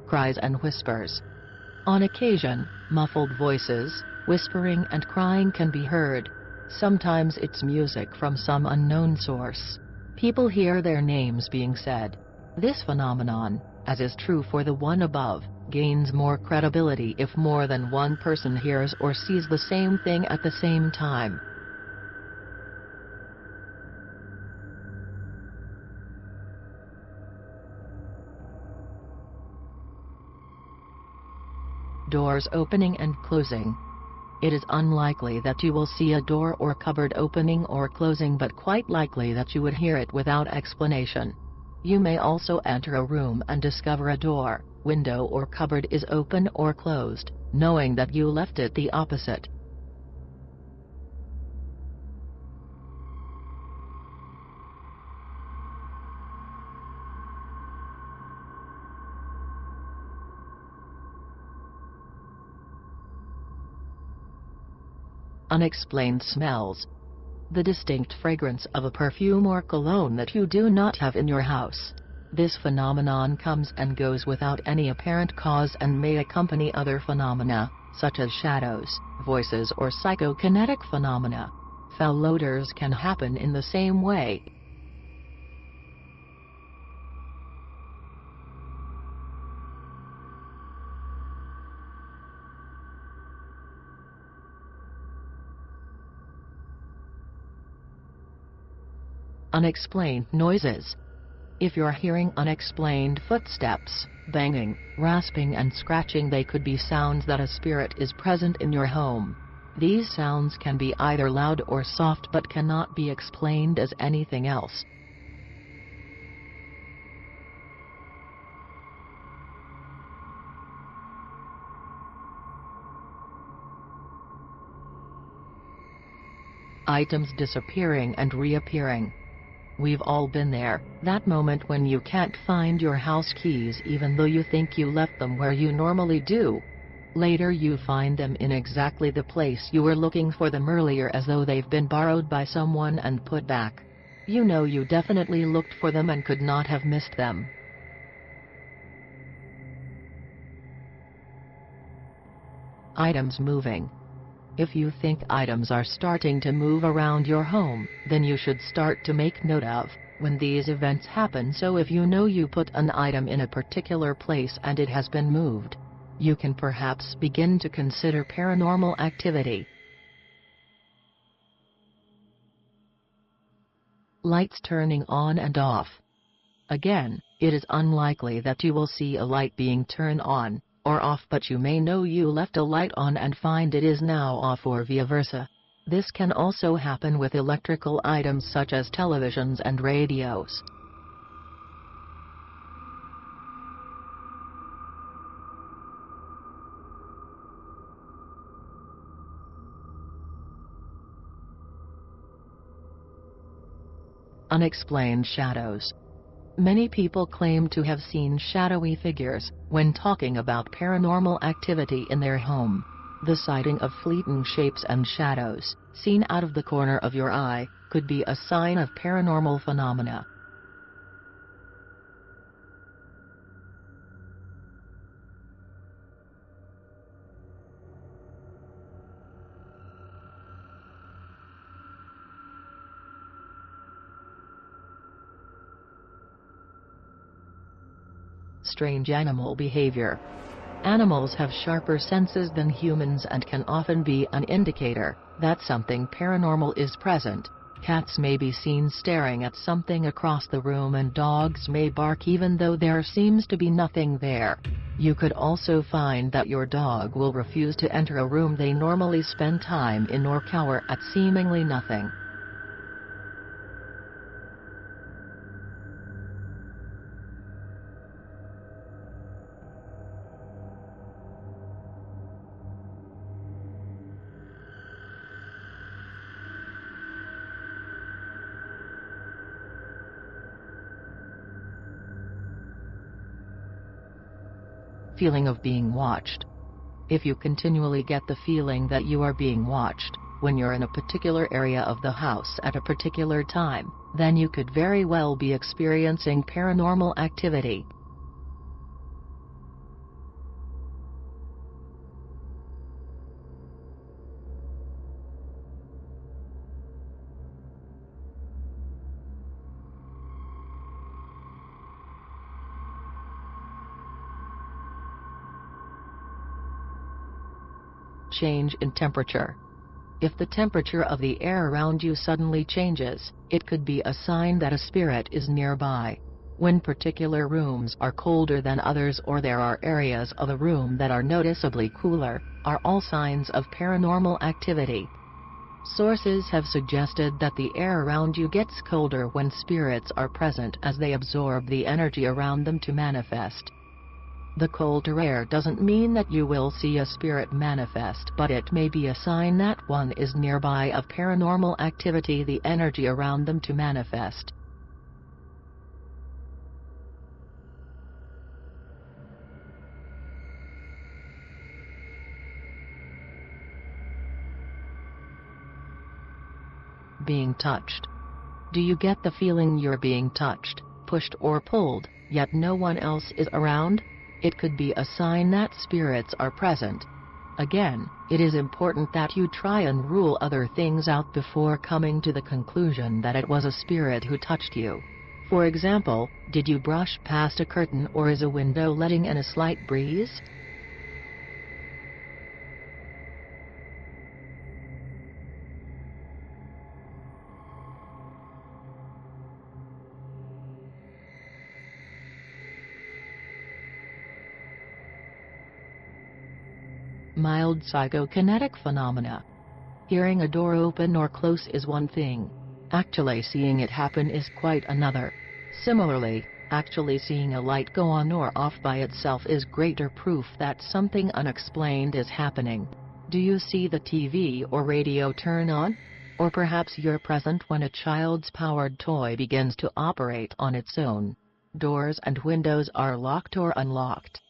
cries and whispers. On occasion, muffled voices, whispering and crying can be heard. Sometimes it's music from some unknown source. People hear their names being said. This phenomenon, as is true for the one above, gains more credibility if more than one person hears or sees the same thing at the same time. Doors opening and closing. It is unlikely that you will see a door or cupboard opening or closing, but quite likely that you would hear it without explanation. You may also enter a room and discover a door, window or cupboard is open or closed, knowing that you left it the opposite. Unexplained smells. The distinct fragrance of a perfume or cologne that you do not have in your house. This phenomenon comes and goes without any apparent cause and may accompany other phenomena, such as shadows, voices or psychokinetic phenomena. Foul odors can happen in the same way. Unexplained noises. If you're hearing unexplained footsteps, banging, rasping and scratching, they could be sounds that a spirit is present in your home. These sounds can be either loud or soft but cannot be explained as anything else. Items disappearing and reappearing. We've all been there, that moment when you can't find your house keys even though you think you left them where you normally do. Later you find them in exactly the place you were looking for them earlier, as though they've been borrowed by someone and put back. You know you definitely looked for them and could not have missed them. Items moving. If you think items are starting to move around your home, then you should start to make note of when these events happen. So if you know you put an item in a particular place and it has been moved, you can perhaps begin to consider paranormal activity. Lights turning on and off. Again, it is unlikely that you will see a light being turned on or off, but you may know you left a light on and find it is now off, or vice versa. This can also happen with electrical items such as televisions and radios. Unexplained shadows. Many people claim to have seen shadowy figures when talking about paranormal activity in their home. The sighting of fleeting shapes and shadows, seen out of the corner of your eye, could be a sign of paranormal phenomena. Strange animal behavior. Animals have sharper senses than humans and can often be an indicator that something paranormal is present. Cats may be seen staring at something across the room, and dogs may bark even though there seems to be nothing there. You could also find that your dog will refuse to enter a room they normally spend time in or cower at seemingly nothing. Feeling of being watched. If you continually get the feeling that you are being watched when you're in a particular area of the house at a particular time, then you could very well be experiencing paranormal activity. change in temperature. If the temperature of the air around you suddenly changes, it could be a sign that a spirit is nearby. When particular rooms are colder than others or there are areas of a room that are noticeably cooler, are all signs of paranormal activity. Sources have suggested that the air around you gets colder when spirits are present as they absorb the energy around them to manifest. The colder air doesn't mean that you will see a spirit manifest, but it may be a sign that one is nearby of paranormal activity, the energy around them to manifest. Being touched. Do you get the feeling you're being touched, pushed or pulled, yet no one else is around? It could be a sign that spirits are present. Again, it is important that you try and rule other things out before coming to the conclusion that it was a spirit who touched you. For example, did you brush past a curtain, or is a window letting in a slight breeze? Mild psychokinetic phenomena. Hearing a door open or close is one thing. Actually seeing it happen is quite another. Similarly, actually seeing a light go on or off by itself is greater proof that something unexplained is happening. Do you see the TV or radio turn on? Or perhaps you're present when a child's powered toy begins to operate on its own. Doors and windows are locked or unlocked.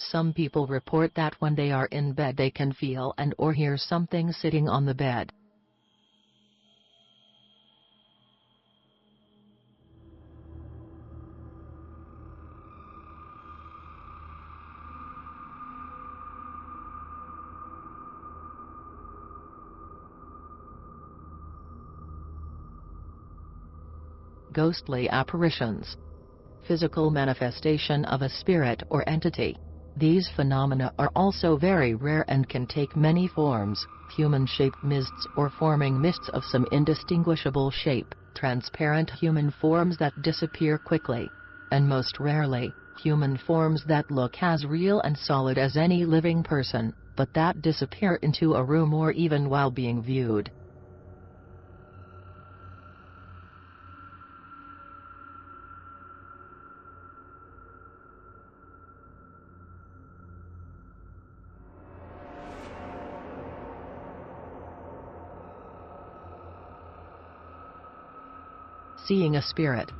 Some people report that when they are in bed they can feel and or hear something sitting on the bed. Ghostly apparitions. Physical manifestation of a spirit or entity. These phenomena are also very rare and can take many forms: human-shaped mists or forming mists of some indistinguishable shape, transparent human forms that disappear quickly, and most rarely, human forms that look as real and solid as any living person, but that disappear into a room or even while being viewed. Seeing a spirit.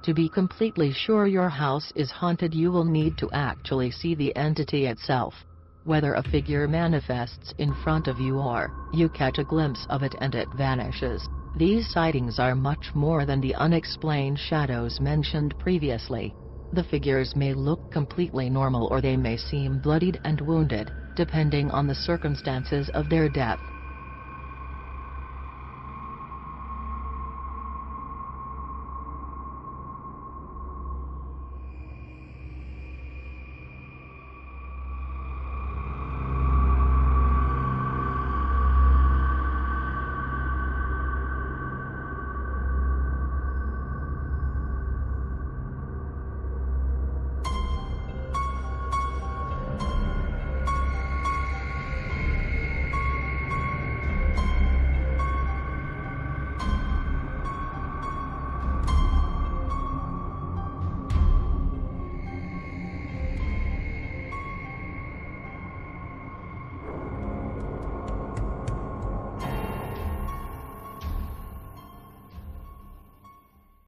To be completely sure your house is haunted, you will need to actually see the entity itself. Whether a figure manifests in front of you or you catch a glimpse of it and it vanishes, these sightings are much more than the unexplained shadows mentioned previously. The figures may look completely normal or they may seem bloodied and wounded, depending on the circumstances of their death.